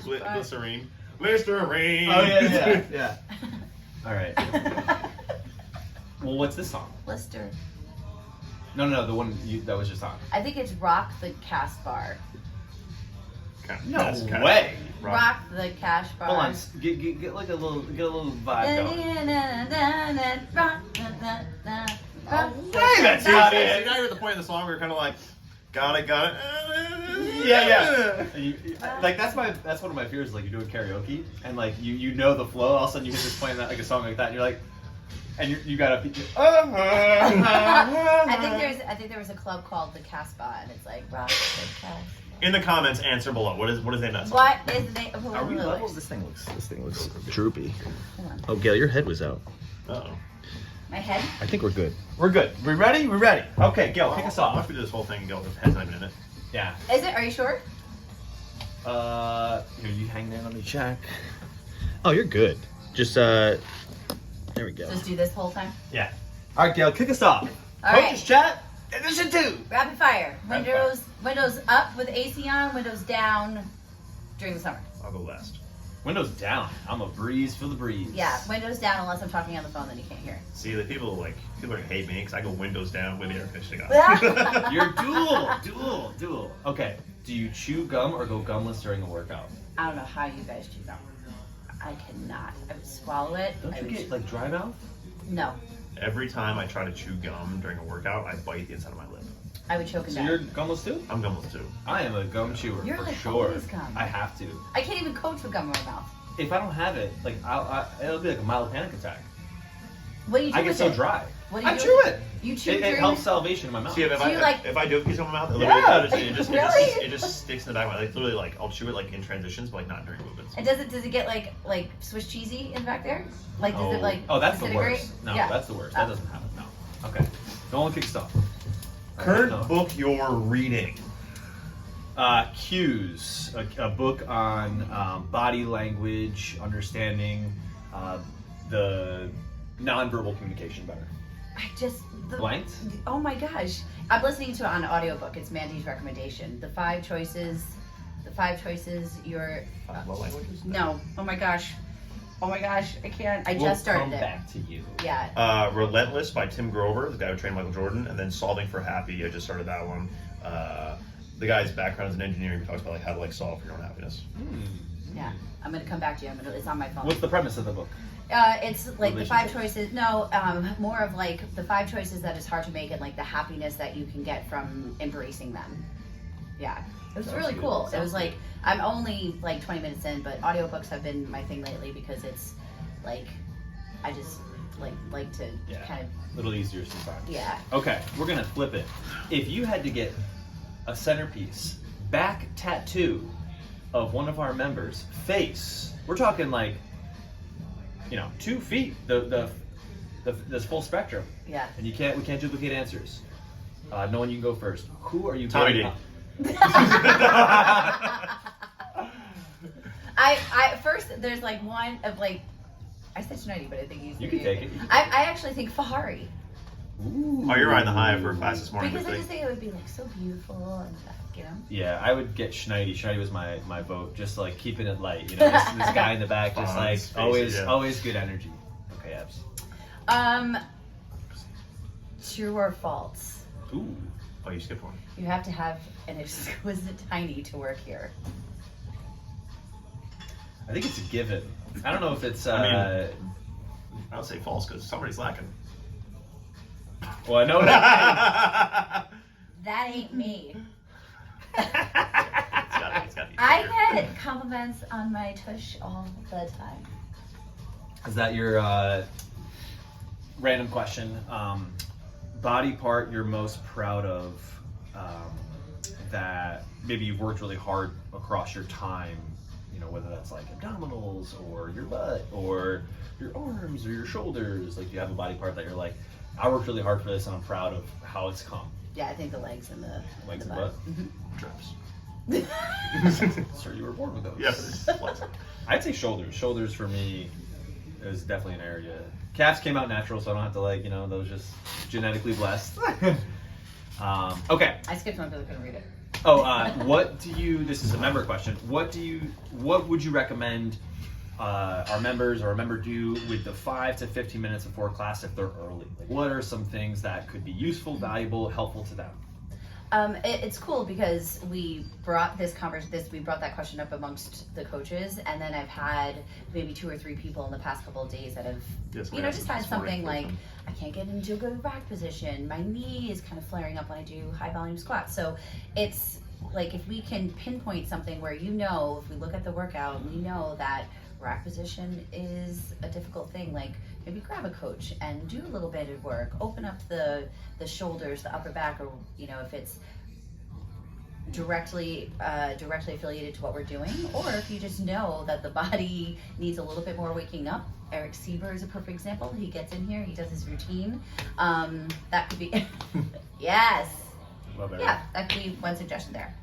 Glycerine. Listerine. Oh yeah. All right. Well, what's this song? Lister. No, the one that was just on. I think it's Rock the Cash Bar. No way. Rock the Cash Bar. Hold on, get like a little vibe going. Oh, That's not See, it. now you're at the point in the song where you're kind of like, got it. Yeah. Like that's one of my fears. Like you're doing karaoke and like you know the flow. All of a sudden you hit this point in that like a song like that, and you're like, and you gotta. I think there was a club called the Casbah, and it's like Rock the Casbah. In the comments, answer below. What is the name of that song? What is the name? Are we level? This thing looks droopy. Hold on. Oh, Gail, your head was out. Uh-oh. My head? I think we're good. We're good. We ready? We're ready. Okay, Gil, kick us Why don't off. we do this whole thing and go with heads not even in it? Yeah. Is it? Are you sure? Here, you hang there. Let me check. Oh, you're good. Just there we go. Just do this whole time? Yeah. All right, Gail, kick us off. All right. Coach's chat. Edition 2. Rapid fire. Rapid Windows up with AC on, windows down during the summer. I'll go last. Windows down. I'm a breeze for the breeze. Yeah, windows down unless I'm talking on the phone, then you can't hear. See, the people are gonna hate me because I go windows down with the air conditioning on. You're dual. Okay. Do you chew gum or go gumless during a workout? I don't know how you guys do that. I cannot. I would swallow it. Don't I you would get like dry mouth? No. Every time I try to chew gum during a workout, I bite the inside of my lip. I would choke and So die. you're gumless too? I'm gumless too. I am a gum chewer You're for like sure. always gum. I have to. I can't even coach with gum in my mouth. If I don't have it, like it'll be like a mild panic attack. What do you do I get with so it? dry. What do you I do chew with it. You chew It during helps salvation in my mouth. See, if So you like- I do a piece of my mouth, it Yeah. literally Really? it just sticks in the back of my like literally like I'll chew it like in transitions, but like not during movements. And does it get like Swiss cheesy in the back there? Like does it like Oh, that's the disintegrate? worst. No, Yeah. that's the worst. That doesn't happen. No. Okay. No one kicks off. Current No. book you're reading. Cues, a book on body language, understanding the nonverbal communication better. I just Blanked? Oh my gosh. I'm listening to it on audiobook. It's Mandy's recommendation. The five choices you're What languages? No. Oh my gosh. I can't. I We'll just started come it. back to you. Yeah. Relentless by Tim Grover, the guy who trained Michael Jordan, and then Solving for Happy. I just started that one. The guy's background is in engineering. He talks about like how to like solve for your own happiness. Yeah. I'm gonna come back to you. It's on my phone. What's the premise of the book? It's like the five Relationships? choices. No, more of like the five choices that is hard to make and like the happiness that you can get from embracing them. Yeah. It was Sounds really good. cool. It Sounds was like, I'm only like 20 minutes in, but audiobooks have been my thing lately because it's like, I just like to kind of, A little easier sometimes. yeah. Okay, we're gonna flip it. If you had to get a centerpiece back tattoo of one of our members' face, we're talking like, 2 feet, this full spectrum, Yeah. and we can't duplicate answers. No one, you can go first. Who are you? Tommy getting? D. I first there's like one of like I said Schneidy, but I think he's You can take it. I actually think Fahari Ooh. Oh, you're riding the high for class this morning. because I But just think it would be like so beautiful and stuff, Yeah, I would get Schneidy. Schneidy was my vote, just like keeping it light. This guy in the back, just Oh, like his face, always good energy. Okay, abs. True or false? Ooh. Oh, you skipped one. You have to have an exquisite tiny to work here. I think it's a given. I don't know if it's. I would say false because somebody's lacking. Well, I know that. That ain't me. It's gotta be. I get compliments on my tush all the time. Is that your random question? Body part you're most proud of that maybe you've worked really hard across your time, whether that's like abdominals or your butt or your arms or your shoulders. Like you have a body part that you're like, I worked really hard for this and I'm proud of how it's come. Yeah, I think the legs and the Legs the and butt? Trips. Sir, you were born with those. Yes. I'd say shoulders. Shoulders for me is definitely an area. Calves came out natural, so I don't have to those just genetically blessed. Okay. I skipped one because I couldn't read it. What do you? This is a member question. What would you recommend our members or a member do with the 5 to 15 minutes before class if they're early? Like, what are some things that could be useful, valuable, helpful to them? It's cool because we brought that question up amongst the coaches, and then I've had maybe 2 or 3 people in the past couple of days that have, just had something like, I can't get into a good rack position. My knee is kind of flaring up when I do high volume squats. So it's like, if we can pinpoint something where, if we look at the workout, we know that rack position is a difficult thing, like maybe grab a coach and do a little bit of work, open up the shoulders, the upper back, or if it's directly affiliated to what we're doing, or if you just know that the body needs a little bit more waking up. Eric Sieber is a perfect example. He gets in here, he does his routine. That could be yes. Love it. Yeah, that could be one suggestion there.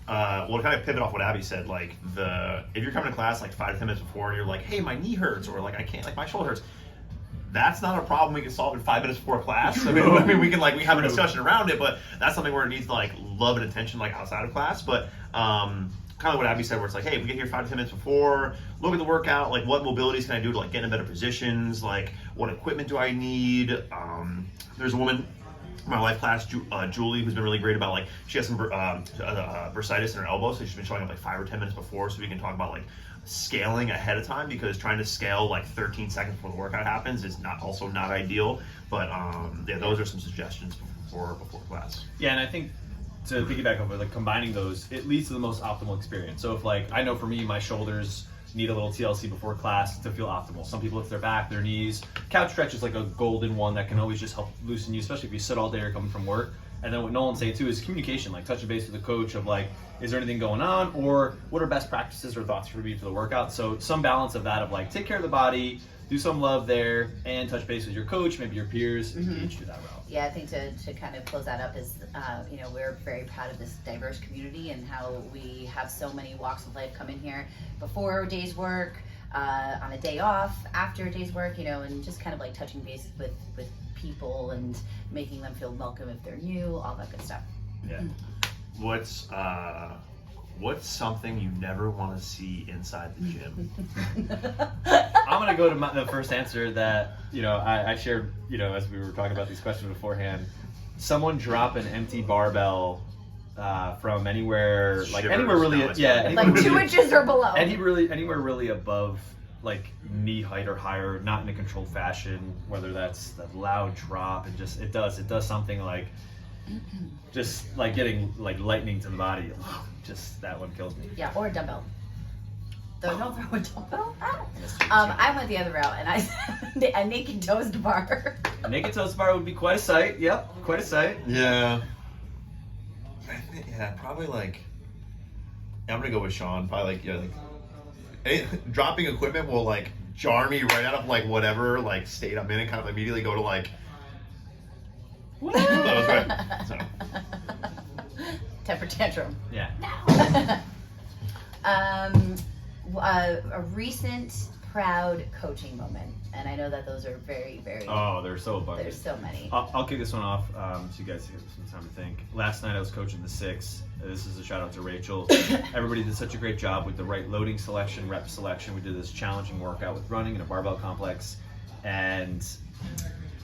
Well, to kind of pivot off what Abby said, like if you're coming to class like 5 to 10 minutes before and you're like, hey, my knee hurts, or like I can't, like my shoulder hurts, that's not a problem we can solve in 5 minutes before class. I mean, we have a discussion around it, but that's something where it needs like love and attention like outside of class. But kind of what Abby said, where it's like, hey, we get here 5 to 10 minutes before, look at the workout, like what mobilities can I do to like get in better positions, like what equipment do I need? There's a woman in my life class, Julie, who's been really great about like, she has some bursitis in her elbow, so she's been showing up like 5 or 10 minutes before, so we can talk about like scaling ahead of time, because trying to scale like 13 seconds before the workout happens is not ideal. But those are some suggestions before class. Yeah, and I think to piggyback over, like combining those, it leads to the most optimal experience. So if like, I know for me, my shoulders need a little TLC before class to feel optimal. Some people, it's their back, their knees. Couch stretch is like a golden one that can always just help loosen you, especially if you sit all day or coming from work. And then what Nolan's saying too is communication, like touching base with the coach of like, is there anything going on, or what are best practices or thoughts for me for the workout? So some balance of that, of like, take care of the body, do some love there, and touch base with your coach, maybe your peers, engage through that route. Yeah, I think to kind of close that up is, we're very proud of this diverse community and how we have so many walks of life come in here before a day's work, on a day off, after a day's work, and just kind of like touching base with people and making them feel welcome if they're new, all that good stuff. Yeah. What's something you never want to see inside the gym? I'm gonna go to the first answer that I shared. As we were talking about these questions beforehand, someone drop an empty barbell from anywhere, like anywhere really, like 2 inches or below. Anywhere really above like knee height or higher, not in a controlled fashion. Whether that's that loud drop, and just it does something like. Just like getting like lightning to the body, just that one kills me. Yeah, or a dumbbell. Don't throw a dumbbell. I went the other route, and I said a naked toast bar. A naked toast bar would be quite a sight. Yep, quite a sight. Yeah. Probably like. I'm gonna go with Sean. Probably dropping equipment will like jar me right out of like whatever like state I'm in, and kind of immediately go to like. That was right. So. Temper tantrum. Yeah. A recent proud coaching moment, and I know that those are very, very. Oh, they're so abundant. There's so many. I'll kick this one off, so you guys have some time to think. Last night I was coaching the 6. This is a shout out to Rachel. Everybody did such a great job with the right loading selection, rep selection. We did this challenging workout with running in a barbell complex, and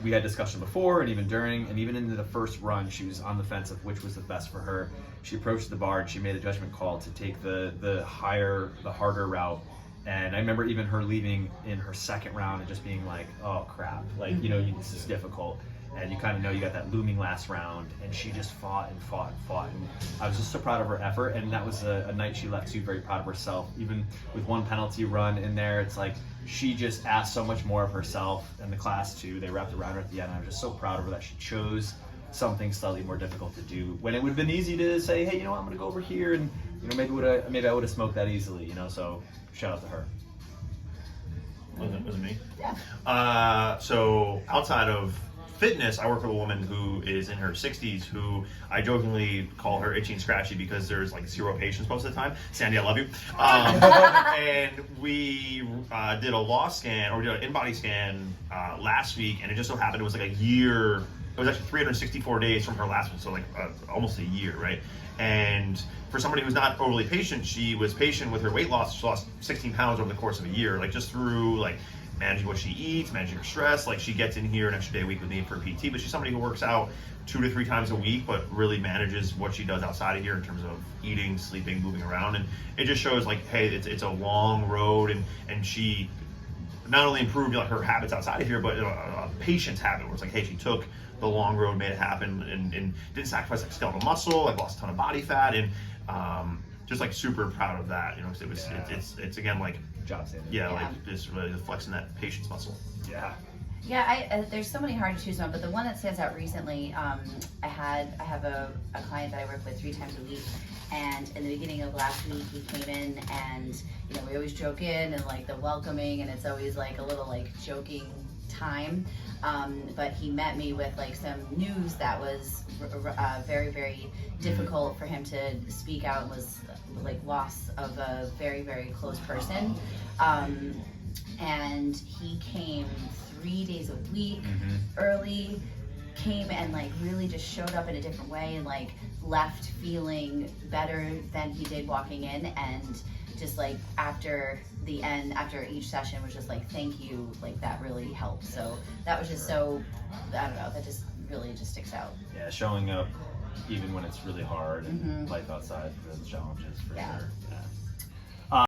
we had discussion before and even during, and even into the first run, she was on the fence of which was the best for her. She approached the bar and she made a judgment call to take the harder route. And I remember even her leaving in her second round and just being like, oh crap, like, this is difficult. And you kind of know you got that looming last round, and she just fought and fought and fought. And I was just so proud of her effort, and that was a night she left too, very proud of herself. Even with one penalty run in there, it's like she just asked so much more of herself, and the class too. They wrapped around her at the end. I was just so proud of her that she chose something slightly more difficult to do, when it would have been easy to say, hey, I'm going to go over here, and maybe I would have smoked that easily. So shout out to her. Was it me? Yeah. So outside of fitness, I work with a woman who is in her 60s, who I jokingly call her itchy and scratchy because there's like 0 patients most of the time. Sandy, I love you. And we did a loss scan, or did an in-body scan last week, and it just so happened it was like a year it was actually 364 days from her last one, so like almost a year, right? And for somebody who's not overly patient, she was patient with her weight loss. She lost 16 pounds over the course of a year, like just through like managing what she eats, managing her stress. Like she gets in here an extra day a week with me for PT, but she's somebody who works out 2 to 3 times a week, but really manages what she does outside of here in terms of eating, sleeping, moving around. And it just shows like, hey, it's a long road, and she not only improved like her habits outside of here, but a patience habit where it's like, hey, she took the long road, made it happen, and didn't sacrifice like skeletal muscle, like lost a ton of body fat, and just like super proud of that, you know, 'cause it was it's again like job saving. Yeah, like just really flexing that patience muscle. Yeah. Yeah, there's so many hard to choose from, but the one that stands out recently, I have a client that I work with 3 times a week, and in the beginning of last week he came in, and you know, we always joke in and like the welcoming, and it's always like a little like joking time, but he met me with like some news that was very, very difficult for him to speak out, and was like loss of a very, very close person, and he came 3 days a week early, came and like really just showed up in a different way, and like left feeling better than he did walking in, and just like after the end, after each session was just like, thank you, like that really helped. So that was just so, I don't know, that just really just sticks out. Yeah, showing up even when it's really hard and life outside presents challenges for sure. Yeah.